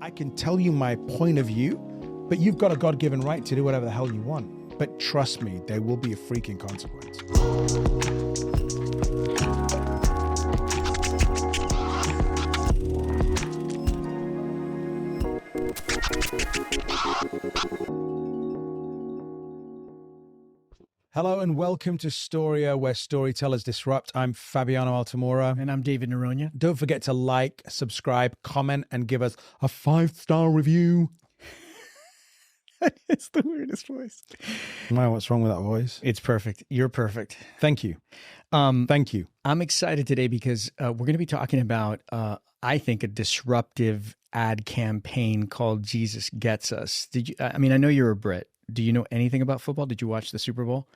I can tell you my point of view, but you've got a God-given right to do whatever the hell you want. But trust me, there will be a freaking consequence. Hello and welcome to Storia, where storytellers disrupt. I'm Fabiano Altamura. And I'm David Noronha. Don't forget to like, subscribe, comment, and give us a 5-star review. It's the weirdest voice. Wow, what's wrong with that voice? It's perfect. You're perfect. Thank you. Thank you. I'm excited today because we're going to be talking about, I think, a disruptive ad campaign called Jesus Gets Us. I know you're a Brit. Do you know anything about football? Did you watch the Super Bowl?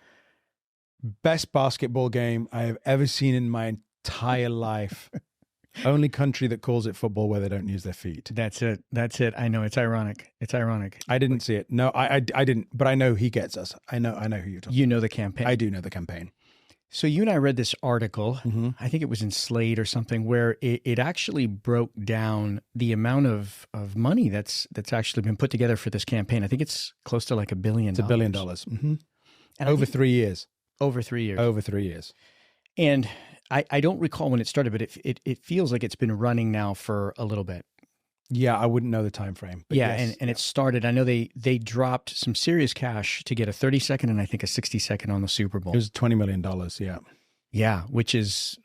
Best basketball game I have ever seen in my entire life. Only country that calls it football where they don't use their feet. That's it. I know. It's ironic. I didn't see it. No, I didn't. But I know he gets us. I know who you're talking about. You know the campaign. I do know the campaign. So you and I read this article, I think it was in Slate or something, where it actually broke down the amount of money that's actually been put together for this campaign. I think it's close to like $1 billion. It's $1 billion. Mm-hmm. And over 3 years. Over 3 years. Over 3 years. And I don't recall when it started, but it feels like it's been running now for a little bit. Yeah, I wouldn't know the time frame. But yeah, yes, and it started. I know they dropped some serious cash to get a 30-second and I think a 60-second on the Super Bowl. It was $20 million. Yeah. Yeah, which is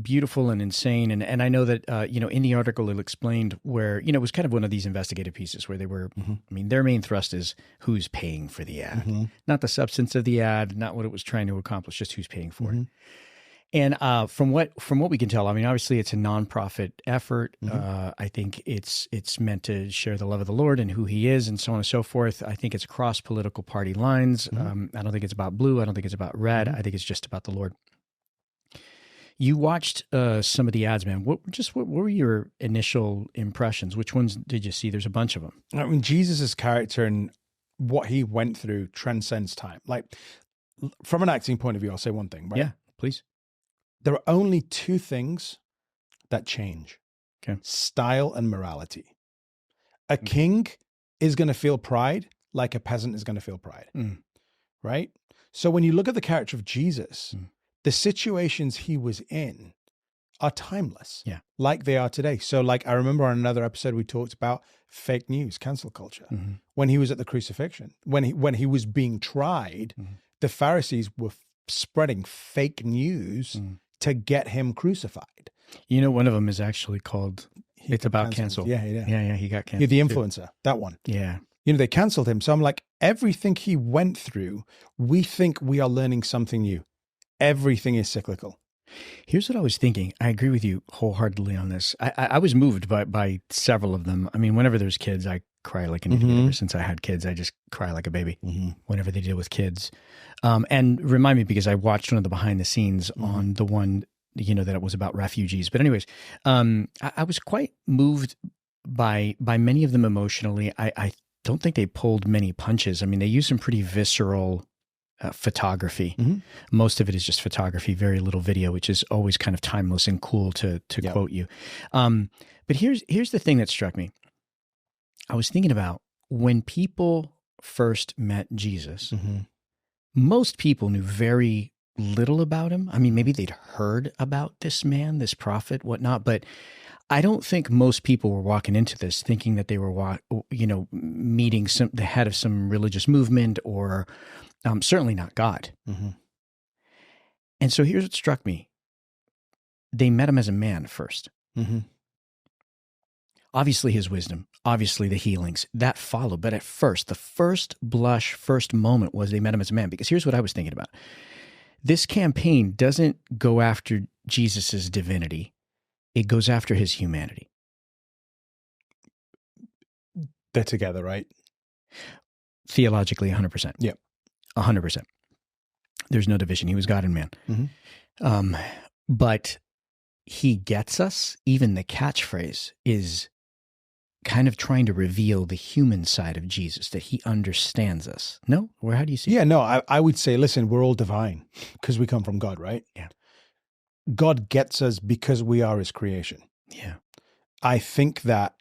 beautiful and insane. And I know that in the article it explained where it was kind of one of these investigative pieces where they were. Their main thrust is who's paying for the ad, not the substance of the ad, not what it was trying to accomplish, just who's paying for it. And from what we can tell, obviously it's a nonprofit effort. I think it's meant to share the love of the Lord and who He is, and so on and so forth. I think it's across political party lines. I don't think it's about blue. I don't think it's about red. I think it's just about the Lord. You watched some of the ads, man. What were your initial impressions? Which ones did you see? There's a bunch of them. Jesus' character and what He went through transcends time. Like, from an acting point of view, I'll say one thing, right? Yeah, please. There are only two things that change. Okay. Style and morality. A king is going to feel pride like a peasant is going to feel pride. Right? So when you look at the character of Jesus, the situations He was in are timeless. Yeah. Like they are today. So like I remember on another episode we talked about fake news, cancel culture. When He was at the crucifixion, when he was being tried, the Pharisees were spreading fake news to get Him crucified. One of them is actually called It's About Cancel. Yeah, he got canceled. The influencer, that one. Yeah. They canceled him. So I'm like, everything he went through, we think we are learning something new. Everything is cyclical. Here's what I was thinking. I agree with you wholeheartedly on this. I was moved by several of them. Whenever there's kids, I cry like an idiot. Ever since I had kids, I just cry like a baby whenever they deal with kids. And remind me, because I watched one of the behind the scenes on the one, that it was about refugees. But anyways, I was quite moved by many of them emotionally. I don't think they pulled many punches. They used some pretty visceral photography. Most of it is just photography, very little video, which is always kind of timeless and cool to quote you. But here's the thing that struck me. I was thinking about when people first met Jesus, most people knew very little about Him. Maybe they'd heard about this man, this prophet, whatnot, but I don't think most people were walking into this thinking that they were, meeting the head of some religious movement or certainly not God. And so here's what struck me. They met Him as a man first. Obviously His wisdom, obviously the healings, that followed. But at first, the first blush, first moment was they met Him as a man. Because here's what I was thinking about. This campaign doesn't go after Jesus's divinity. It goes after His humanity. They're together, right? Theologically, 100%. Yep. 100%. There's no division. He was God and man. But He gets us. Even the catchphrase is kind of trying to reveal the human side of Jesus, that He understands us. No? Or how do you see it? Yeah, no, I would say, listen, we're all divine because we come from God, right? Yeah. God gets us because we are His creation. Yeah. I think that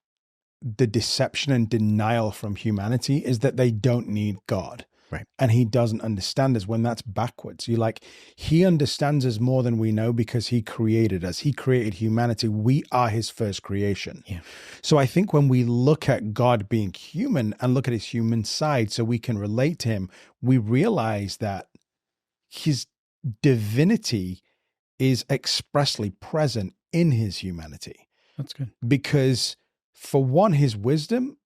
the deception and denial from humanity is that they don't need God. Right. And he doesn't understand us, when that's backwards. You like, he understands us more than we know because he created us. He created humanity. We are his first creation. Yeah. So I think when we look at God being human and look at his human side so we can relate to him, we realize that his divinity is expressly present in his humanity. That's good. Because for one, his wisdom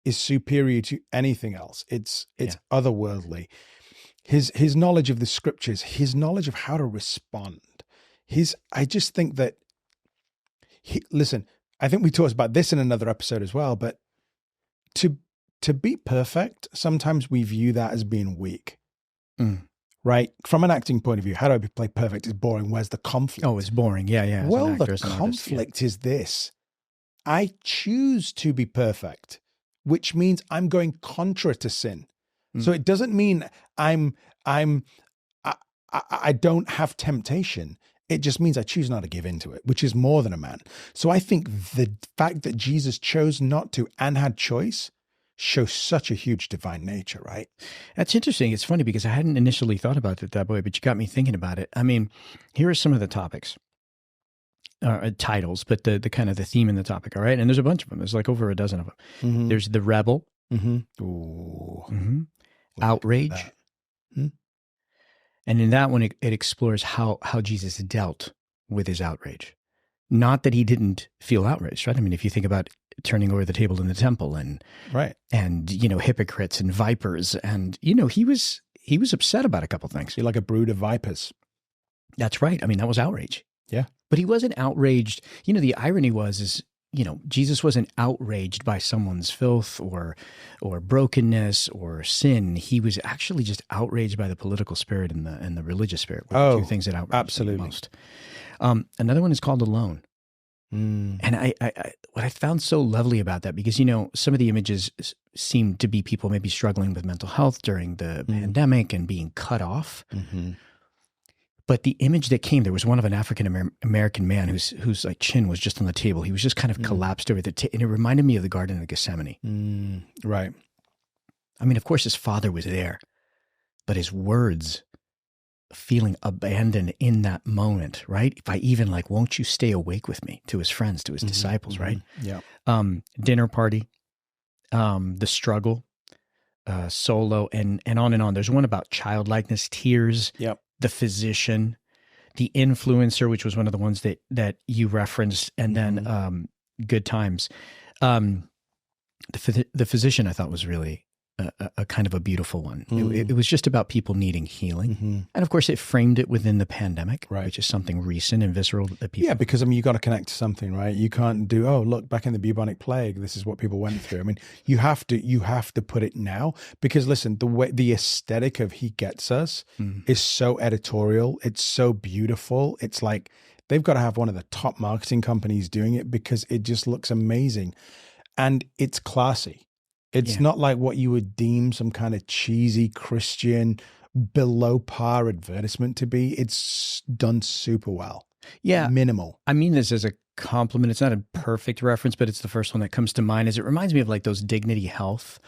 is superior to anything else. It's otherworldly. His knowledge of the scriptures, his knowledge of how to respond. I just think that listen, I think we talked about this in another episode as well, but to be perfect, sometimes we view that as being weak. Right? From an acting point of view, how do I play perfect? It's boring. Where's the conflict? Oh, it's boring. Yeah. Well, the conflict is this. I choose to be perfect, which means I'm going contra to sin. So it doesn't mean I don't have temptation. It just means I choose not to give into it, which is more than a man. So I think the fact that Jesus chose not to and had choice shows such a huge divine nature, right? That's interesting. It's funny because I hadn't initially thought about it that way, but you got me thinking about it. I mean, here are some of the topics. Titles, but the kind of the theme in the topic, all right? And there's a bunch of them. There's like over a dozen of them. Mm-hmm. There's the rebel, outrage, and in that one, it explores how Jesus dealt with his outrage. Not that he didn't feel outraged, right? I mean, if you think about turning over the table in the temple and hypocrites and vipers, and he was upset about a couple things. You're like a brood of vipers. That's right. I mean, that was outrage. Yeah. But he wasn't outraged. The irony is Jesus wasn't outraged by someone's filth or brokenness or sin. He was actually just outraged by the political spirit and the religious spirit. The two things that outraged him the most. Another one is called alone. And I what I found so lovely about that, because some of the images seemed to be people maybe struggling with mental health during the pandemic and being cut off. But the image that came, there was one of an African American man whose like chin was just on the table. He was just kind of collapsed over and it reminded me of the Garden of Gethsemane. Right. I mean, of course, his father was there, but his words, feeling abandoned in that moment, right? By even like, won't you stay awake with me, to his friends, to his disciples, right? Yeah. Dinner party, the struggle, solo, and on and on. There's one about childlikeness, tears. Yep. The physician, the influencer, which was one of the ones that you referenced, and then good times. The physician I thought was really a kind of a beautiful one. It was just about people needing healing. And of course it framed it within the pandemic, right, which is something recent and visceral that people... Yeah, because I mean, you got to connect to something, right? You can't do, oh, look, back in the bubonic plague, this is what people went through. I mean, you have to put it now, because listen, the aesthetic of He Gets Us is so editorial. It's so beautiful. It's like, they've got to have one of the top marketing companies doing it because it just looks amazing. And it's classy. It's not like what you would deem some kind of cheesy Christian below par advertisement to be. It's done super well. Yeah. Minimal. I mean this as a compliment. It's not a perfect reference, but it's the first one that comes to mind. It reminds me of like those Dignity Health.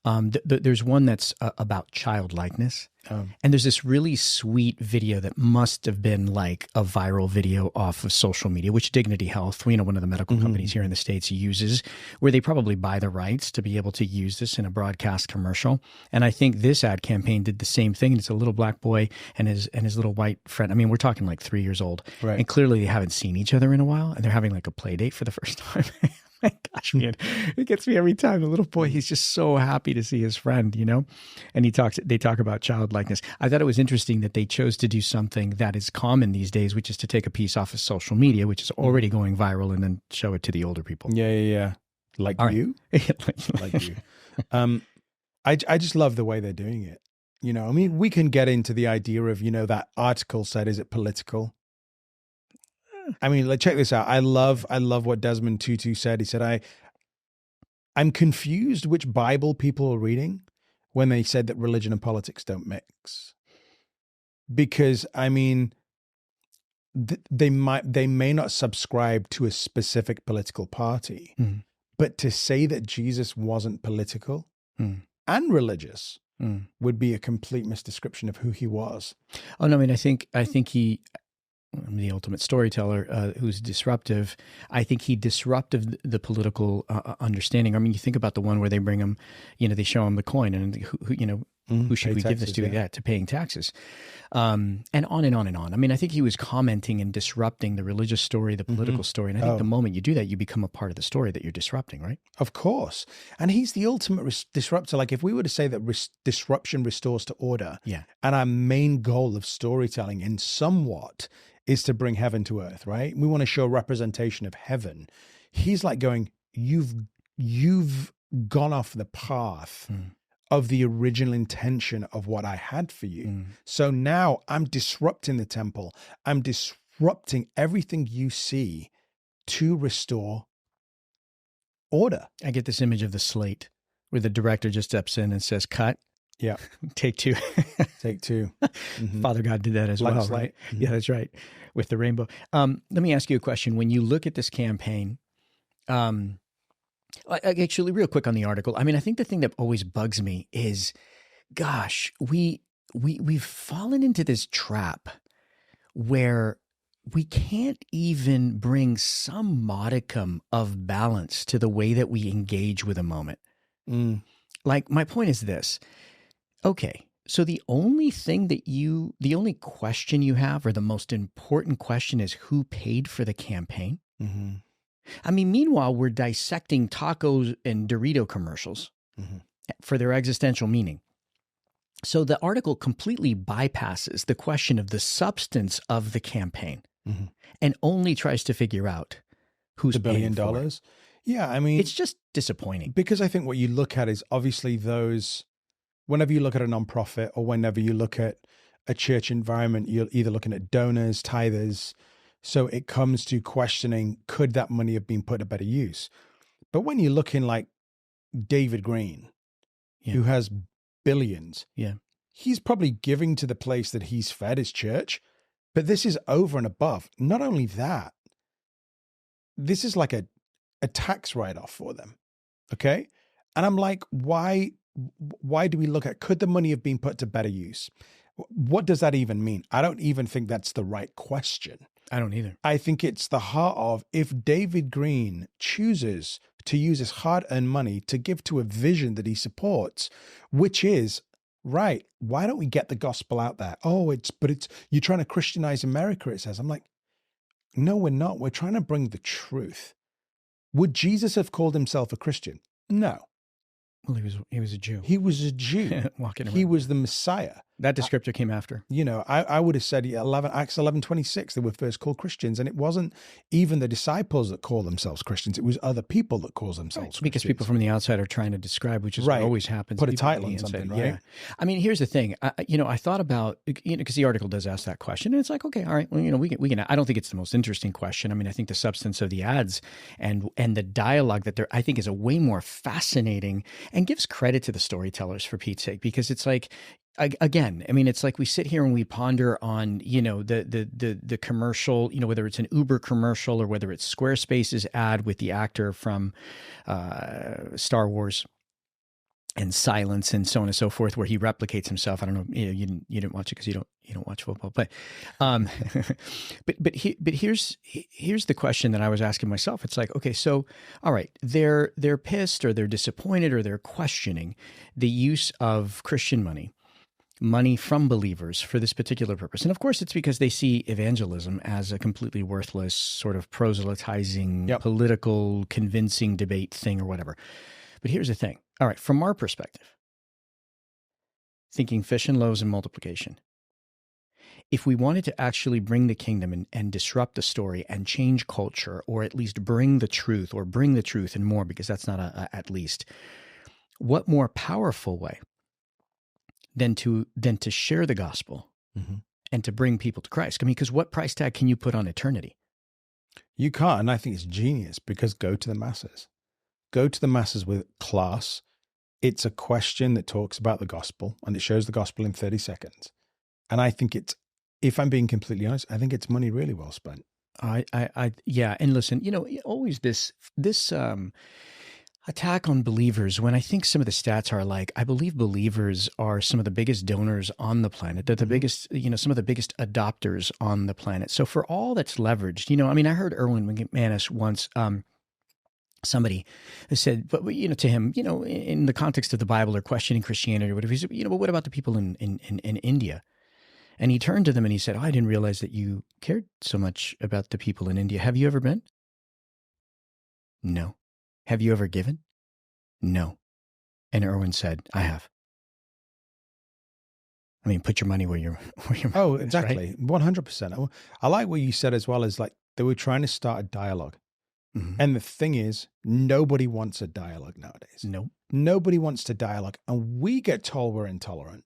There's one that's about childlikeness. And there's this really sweet video that must have been like a viral video off of social media, which Dignity Health, one of the medical companies here in the States, uses, where they probably buy the rights to be able to use this in a broadcast commercial. And I think this ad campaign did the same thing. It's a little black boy and his little white friend. I mean, we're talking like 3 years old. Right. And clearly they haven't seen each other in a while, and they're having like a play date for the first time. My gosh, man, it gets me every time. The little boy, he's just so happy to see his friend, and they talk about childlikeness. I thought it was interesting that they chose to do something that is common these days, which is to take a piece off of social media, which is already going viral, and then show it to the older people. Yeah. Like All you? Right. Like you. I just love the way they're doing it. I mean, we can get into the idea of, that article said, is it political? I mean, check this out. I love what Desmond Tutu said. He said, I'm confused which Bible people are reading when they said that religion and politics don't mix. Because, I mean, they may not subscribe to a specific political party, But to say that Jesus wasn't political and religious would be a complete misdescription of who he was. Oh no, I mean, I think he, the ultimate storyteller, who's disruptive. I think he disrupted the political understanding. I mean, you think about the one where they bring him, they show him the coin, and who should we give this to? Yeah, to paying taxes, and on and on and on. I mean, I think he was commenting and disrupting the religious story, the political story, and I think the moment you do that, you become a part of the story that you're disrupting, right? Of course, and he's the ultimate disruptor. Like if we were to say that disruption restores to order, and our main goal of storytelling, in somewhat, is to bring heaven to earth, right? We want to show representation of heaven. He's like going, you've gone off the path of the original intention of what I had for you. So now I'm disrupting the temple. I'm disrupting everything you see to restore order. I get this image of the slate where the director just steps in and says, cut. Yeah. Take two. Take two. Father God did that as well, right? Yeah, that's right. With the rainbow. Let me ask you a question. When you look at this campaign, actually real quick on the article, I mean, I think the thing that always bugs me is, gosh, we've fallen into this trap where we can't even bring some modicum of balance to the way that we engage with a moment. Like my point is this. Okay, so the only question you have, or the most important question, is who paid for the campaign? I mean, meanwhile, we're dissecting tacos and Dorito commercials for their existential meaning. So the article completely bypasses the question of the substance of the campaign and only tries to figure out who's the $1 billion. For it. Yeah, I mean, it's just disappointing. Because I think what you look at is obviously those. Whenever you look at a nonprofit or whenever you look at a church environment, you're either looking at donors, tithers. So it comes to questioning, could that money have been put to better use? But when you're looking like David Green, who has billions, he's probably giving to the place that he's fed his church. But this is over and above. Not only that, this is like a tax write-off for them. Okay? And I'm like, why do we look at, could the money have been put to better use? What does that even mean? I don't even think that's the right question. I don't either. I think it's the heart of, if David Green chooses to use his hard-earned money to give to a vision that he supports, which is, right, why don't we get the gospel out there? Oh, you're trying to Christianize America, it says. I'm like, no, we're not. We're trying to bring the truth. Would Jesus have called himself a Christian? No. Well, he was a Jew. He was a Jew. Walking around. He was the Messiah. That descriptor came after. I would have said Acts 11:26, they were first called Christians. And it wasn't even the disciples that call themselves Christians. It was other people that call themselves Christians. Because people from the outside are trying to describe, which is what always happens. Put a title on something, right? Yeah. I mean, here's the thing. I thought about, because the article does ask that question. And it's like, okay, all right, well, we can, I don't think it's the most interesting question. I mean, I think the substance of the ads and the dialogue that I think is a way more fascinating, and gives credit to the storytellers, for Pete's sake, because it's like, again, I mean, it's like we sit here and we ponder on, the commercial, whether it's an Uber commercial or whether it's Squarespace's ad with the actor from Star Wars and Silence and so on and so forth, where he replicates himself. I don't know, you didn't watch it because you don't watch football, but here's the question that I was asking myself. It's like, okay, so all right, they're pissed, or they're disappointed, or they're questioning the use of Christian money from believers for this particular purpose. And of course, it's because they see evangelism as a completely worthless sort of proselytizing, political, convincing debate thing or whatever. But here's the thing. All right, from our perspective, thinking fish and loaves and multiplication, if we wanted to actually bring the kingdom and disrupt the story and change culture, or at least bring the truth and more, because that's not at least, what more powerful way than to share the gospel and to bring people to Christ? I mean, because what price tag can you put on eternity? You can't, and I think it's genius, because go to the masses. Go to the masses with class. It's a question that talks about the gospel, and it shows the gospel in 30 seconds. And I think it's, if I'm being completely honest, I think it's money really well spent. Yeah. And listen, always this, attack on believers when I think some of the stats are like, I believe believers are some of the biggest donors on the planet. They're the biggest, some of the biggest adopters on the planet. So for all that's leveraged, I mean, I heard Erwin McManus once, somebody said, but to him, in the context of the Bible or questioning Christianity or whatever, he said, but what about the people in India? And he turned to them and he said, I didn't realize that you cared so much about the people in India. Have you ever been? No. Have you ever given? No. And Erwin said, I have. I mean, put your money where your Oh, mouth is, exactly. right? 100%. I like what you said as well, as like they were trying to start a dialogue. Mm-hmm. And the thing is, nobody wants a dialogue nowadays. Nope. Nobody wants to dialogue. And we get told we're intolerant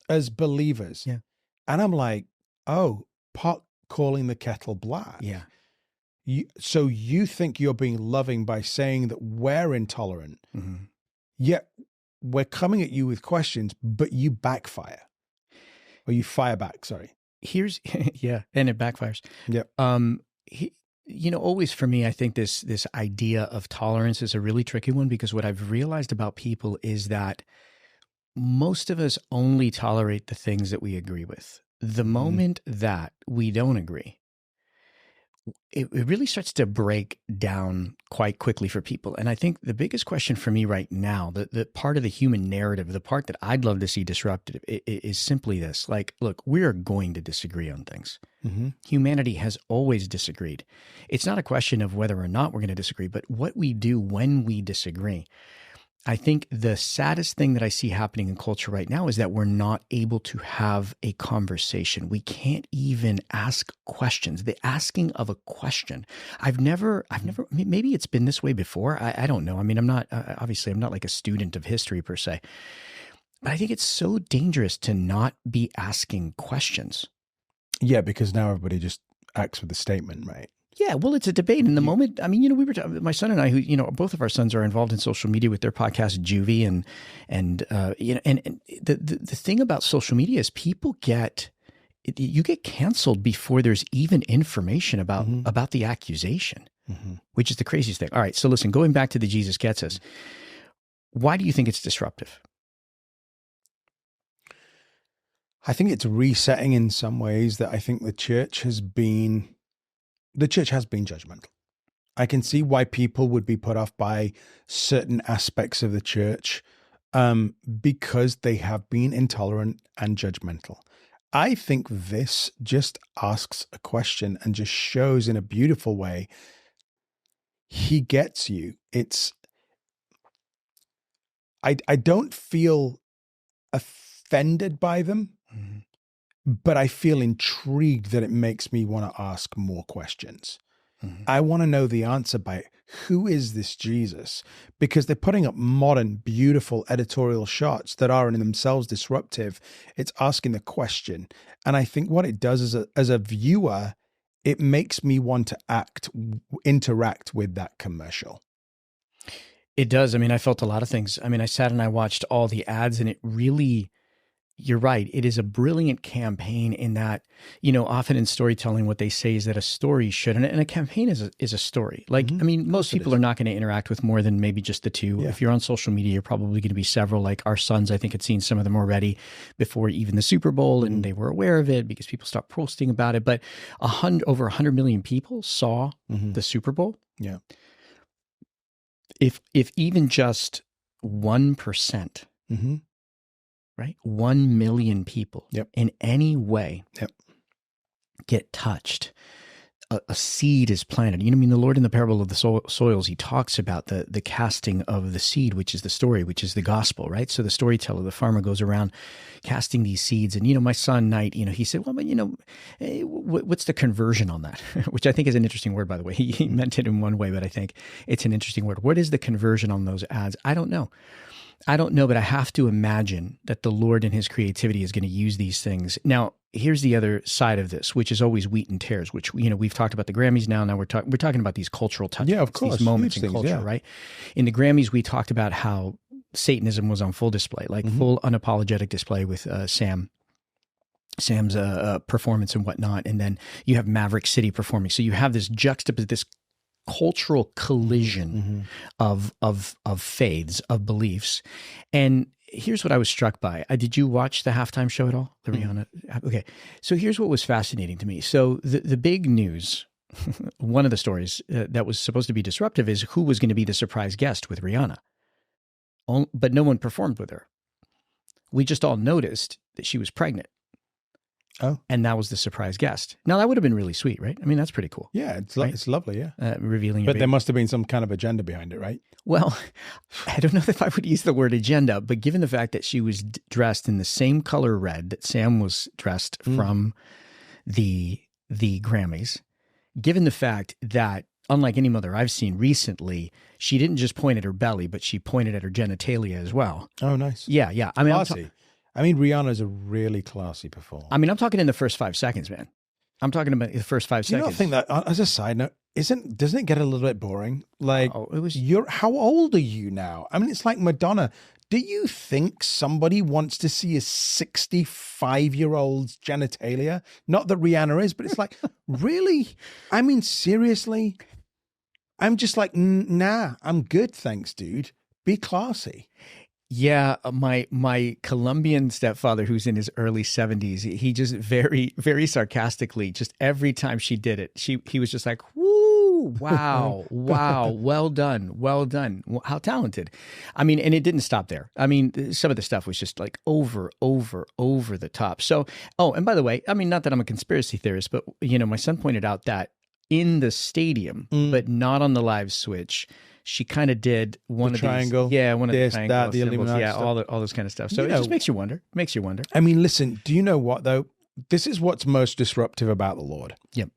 as believers. Yeah. And I'm like, oh, pot calling the kettle black. Yeah. So you think you're being loving by saying that we're intolerant, Mm-hmm. yet we're coming at you with questions, but you backfire. Or you fire back, sorry. Here's, yeah, and it backfires. Yep. Always for me, I think this idea of tolerance is a really tricky one, because what I've realized about people is that most of us only tolerate the things that we agree with. The moment that we don't agree, it really starts to break down quite quickly for people. And I think the biggest question for me right now, the part of the human narrative, the part that I'd love to see disrupted, is simply this. Like, look, we're going to disagree on things. Mm-hmm. Humanity has always disagreed. It's not a question of whether or not we're going to disagree, but what we do when we disagree. I think the saddest thing that I see happening in culture right now is that we're not able to have a conversation. We can't even ask questions. The asking of a question. I've never, maybe it's been this way before. I don't know. I mean, I'm not like a student of history per se, but I think it's so dangerous to not be asking questions. Yeah, because now everybody just acts with a statement, right? Yeah, well, it's a debate in the moment. I mean, we were my son and I, who both of our sons are involved in social media with their podcast Juvie, and the thing about social media is you get canceled before there's even information about the accusation, which is the craziest thing. All right, so listen, going back to the Jesus Gets Us, why do you think it's disruptive? I think it's resetting in some ways that I think the church has been judgmental. I can see why people would be put off by certain aspects of the church because they have been intolerant and judgmental. I think this just asks a question and just shows in a beautiful way, he gets you. I don't feel offended by them. Mm-hmm. But I feel intrigued that it makes me want to ask more questions. Mm-hmm. I want to know the answer by who is this Jesus? Because they're putting up modern, beautiful editorial shots that are in themselves disruptive. It's asking the question. And I think what it does as a viewer, it makes me want to interact with that commercial. It does. I mean, I felt a lot of things. I mean, I sat and I watched all the ads, and it really... You're right. It is a brilliant campaign in that, often in storytelling, what they say is that a story should, and a campaign is a story. Like, mm-hmm. I mean, most people are not going to interact with more than maybe just the two. Yeah. If you're on social media, you're probably going to be several. Like our sons, I think, had seen some of them already before even the Super Bowl, and they were aware of it because people stopped posting about it. But over 100 million people saw the Super Bowl. Yeah. If even just 1%, right? 1 million people in any way get touched. A seed is planted. The Lord in the parable of the soils, he talks about the casting of the seed, which is the story, which is the gospel, right? So the storyteller, the farmer, goes around casting these seeds. And, my son, Knight, he said, well, but, what's the conversion on that? Which I think is an interesting word, by the way. He meant it in one way, but I think it's an interesting word. What is the conversion on those ads? I don't know, but I have to imagine that the Lord in his creativity is going to use these things. Now, here's the other side of this, which is always wheat and tares, which, we've talked about the Grammys now. Now we're talking about these cultural touches. Yeah, of course. These moments in culture, right? In the Grammys, we talked about how Satanism was on full display, like full unapologetic display with Sam's performance and whatnot. And then you have Maverick City performing. So you have this cultural collision of faiths, of beliefs. And here's what I was struck by. Did you watch the halftime show at all? The Rihanna? Okay. So here's what was fascinating to me. So the big news, one of the stories that was supposed to be disruptive is who was going to be the surprise guest with Rihanna. But no one performed with her. We just all noticed that she was pregnant. Oh. And that was the surprise guest. Now, that would have been really sweet, right? I mean, that's pretty cool. Yeah, it's right? it's lovely, yeah. Revealing your But baby. there must have been some kind of agenda behind it, right? Well, I don't know if I would use the word agenda, but given the fact that she was dressed in the same color red that Sam was dressed from the Grammys, given the fact that, unlike any mother I've seen recently, she didn't just point at her belly, but she pointed at her genitalia as well. Oh, nice. Yeah, yeah. I mean, classy. I mean, Rihanna's a really classy performer. I'm talking in the first 5 seconds, man. I'm talking about the first 5 seconds. You don't think that, as a side note, doesn't it get a little bit boring? Like, it was. How old are you now? I mean, it's like Madonna. Do you think somebody wants to see a 65-year-old's genitalia? Not that Rihanna is, but it's like, really? I mean, seriously? I'm just like, nah, I'm good, thanks, dude. Be classy. Yeah, my Colombian stepfather, who's in his early 70s, he just very, very sarcastically, just every time she did it, he was just like, woo, wow, wow, well done, how talented. I mean, and it didn't stop there. I mean, some of the stuff was just like over the top. So, and by the way, I mean, not that I'm a conspiracy theorist, but my son pointed out that in the stadium, but not on the live switch, she kind of did one of triangle, these, one of the triangle the symbols, Illuminati all this kind of stuff. So it just makes you wonder. I mean, listen, do you know what though? This is what's most disruptive about the Lord. Yep.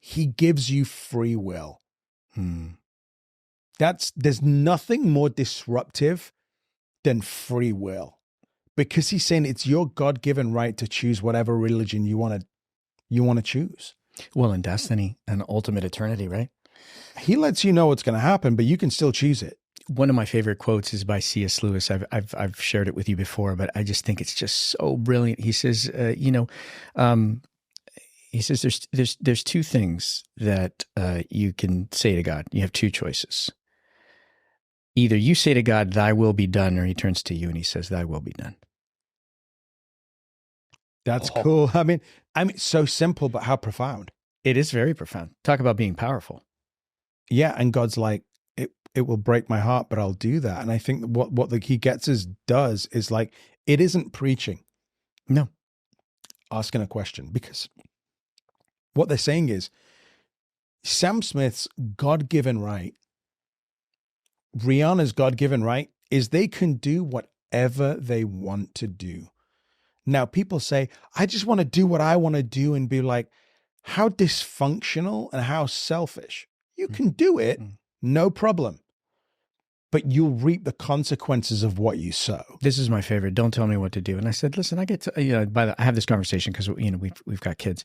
He gives you free will. There's nothing more disruptive than free will, because he's saying it's your God-given right to choose whatever religion you want to choose. Well, in destiny and ultimate eternity, right? He lets you know what's going to happen, but you can still choose it. One of my favorite quotes is by C.S. Lewis. I've shared it with you before, but I just think it's just so brilliant. He says, there's two things that you can say to God. You have two choices. Either you say to God, "Thy will be done," or He turns to you and He says, "Thy will be done." That's cool. I mean, so simple, but how profound. It is very profound. Talk about being powerful. Yeah, and God's like, it will break my heart, but I'll do that. And I think what the He Gets Us does is like, it isn't preaching. No. Asking a question, because what they're saying is Sam Smith's God-given right, Rihanna's God-given right, is they can do whatever they want to do. Now, people say, I just want to do what I want to do, and be like, how dysfunctional and how selfish. You can do it, no problem. But you'll reap the consequences of what you sow. This is my favorite. Don't tell me what to do. And I said, listen, I get to, I have this conversation because, we've got kids.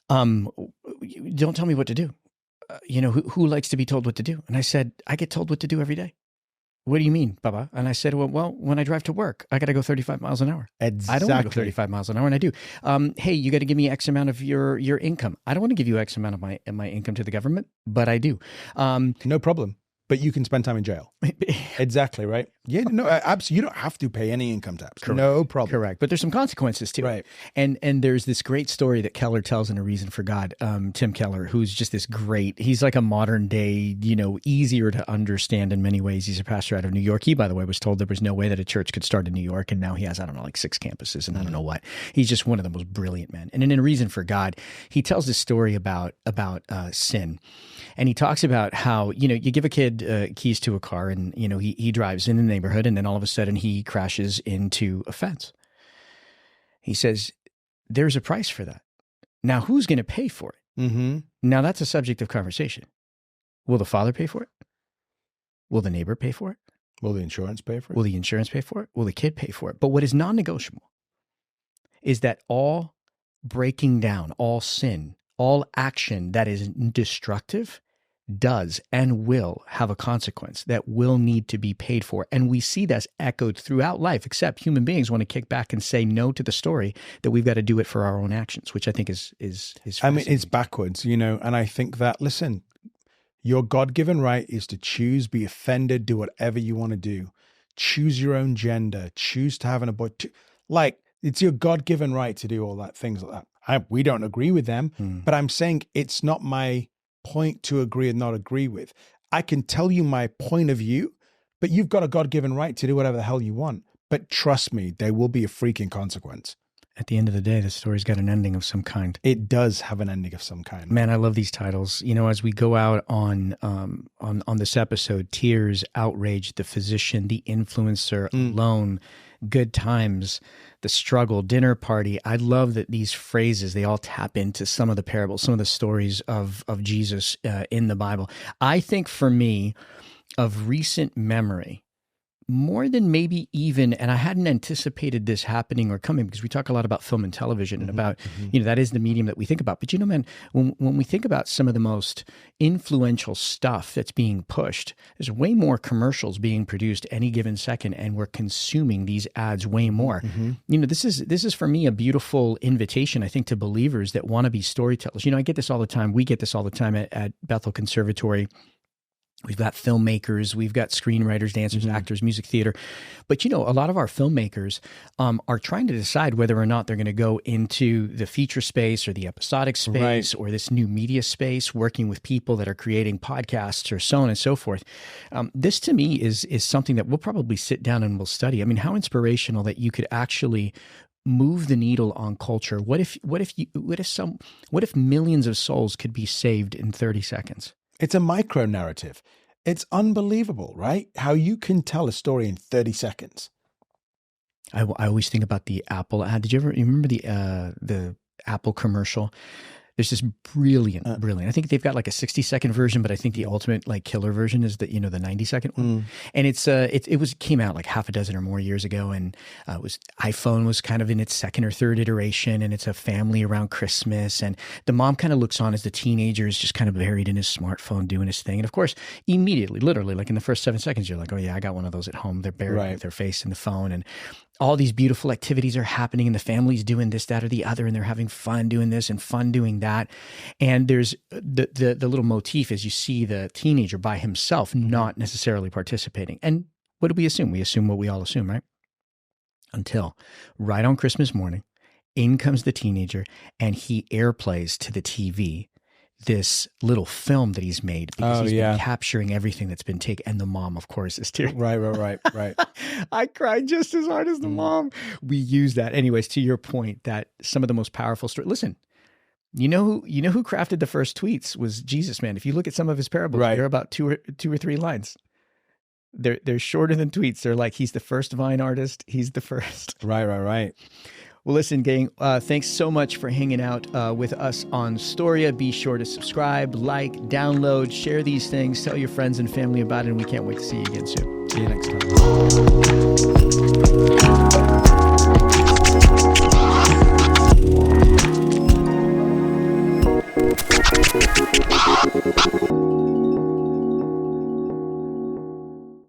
Don't tell me what to do. Who likes to be told what to do? And I said, I get told what to do every day. What do you mean, Baba? And I said, well, when I drive to work, I got to go 35 miles an hour. Exactly. I don't want to go 35 miles an hour, and I do. Hey, you got to give me X amount of your income. I don't want to give you X amount of my income to the government, but I do. No problem. But you can spend time in jail. Exactly, right? Yeah, no, absolutely. You don't have to pay any income tax. Correct. No problem. Correct. But there's some consequences too. Right. And there's this great story that Keller tells in A Reason for God, Tim Keller, who's just this great, he's like a modern day, easier to understand in many ways. He's a pastor out of New York. He, by the way, was told there was no way that a church could start in New York. And now he has, I don't know, like 6 campuses and I don't know what. He's just one of the most brilliant men. And in A Reason for God, he tells this story about sin. And he talks about how, you give a kid keys to a car and, he drives in the neighborhood and then all of a sudden he crashes into a fence. He says, there's a price for that. Now, who's going to pay for it? Mm-hmm. Now, that's a subject of conversation. Will the father pay for it? Will the neighbor pay for it? Will the insurance pay for it? Will the insurance pay for it? Will the kid pay for it? But what is non-negotiable is that all breaking down, all sin, all action that is destructive does and will have a consequence that will need to be paid for. And we see that's echoed throughout life, except human beings want to kick back and say no to the story that we've got to do it for our own actions, which I think is I mean, it's backwards, and I think that, listen, Your God-given right is to choose, be offended, do whatever you want to do. Choose your own gender. Choose to have an abortion. Like, it's your God-given right to do all that, things like that. We don't agree with them, but I'm saying it's not my point to agree and not agree with. I can tell you my point of view, but you've got a God-given right to do whatever the hell you want. But trust me, there will be a freaking consequence. At the end of the day, the story's got an ending of some kind. It does have an ending of some kind. Man, I love these titles. You know, as we go out on this episode, tears, outrage, the physician, the influencer, alone, good times, the struggle, dinner party. I love that these phrases, they all tap into some of the parables, some of the stories of Jesus in the Bible. I think for me, of recent memory, more than maybe even, and I hadn't anticipated this happening or coming, because we talk a lot about film and television and about, that is the medium that we think about. But man, when we think about some of the most influential stuff that's being pushed, there's way more commercials being produced any given second, and we're consuming these ads way more. This is for me a beautiful invitation, I think, to believers that want to be storytellers. I get this all the time. We get this all the time at Bethel Conservatory. We've got filmmakers, we've got screenwriters, dancers, actors, music theater. But, a lot of our filmmakers are trying to decide whether or not they're going to go into the feature space or the episodic space or this new media space, working with people that are creating podcasts or so on and so forth. This to me is something that we'll probably sit down and we'll study. I mean, how inspirational that you could actually move the needle on culture. What if millions of souls could be saved in 30 seconds? It's a micro narrative. It's unbelievable, right? How you can tell a story in 30 seconds. I always think about the Apple ad. Did you remember the Apple commercial? There's this brilliant. I think they've got like a 60-second version, but I think the ultimate like killer version is the 90-second one. And it came out like half a dozen or more years ago, and iPhone was kind of in its second or third iteration, and it's a family around Christmas, and the mom kind of looks on as the teenager is just kind of buried in his smartphone doing his thing, and of course, immediately, literally, like in the first 7 seconds, you're like, oh yeah, I got one of those at home. They're buried with their face in the phone, and all these beautiful activities are happening, and the family's doing this, that, or the other, and they're having fun doing this and fun doing that. And there's the little motif is you see the teenager by himself, not necessarily participating. And what do we assume? We assume what we all assume, right? Until right on Christmas morning, in comes the teenager, and he airplays to the TV this little film that he's made because he's been capturing everything that's been taken. And the mom, of course, is tearing. Right. I cried just as hard as the mom. We use that. Anyways, to your point, that some of the most powerful stories. Listen, you know who crafted the first tweets was Jesus, man. If you look at some of his parables, they're about two or three lines. They're shorter than tweets. They're like, he's the first Vine artist. He's the first. Right. Well, listen, gang, thanks so much for hanging out with us on Storia. Be sure to subscribe, like, download, share these things, tell your friends and family about it, and we can't wait to see you again soon. See you next time.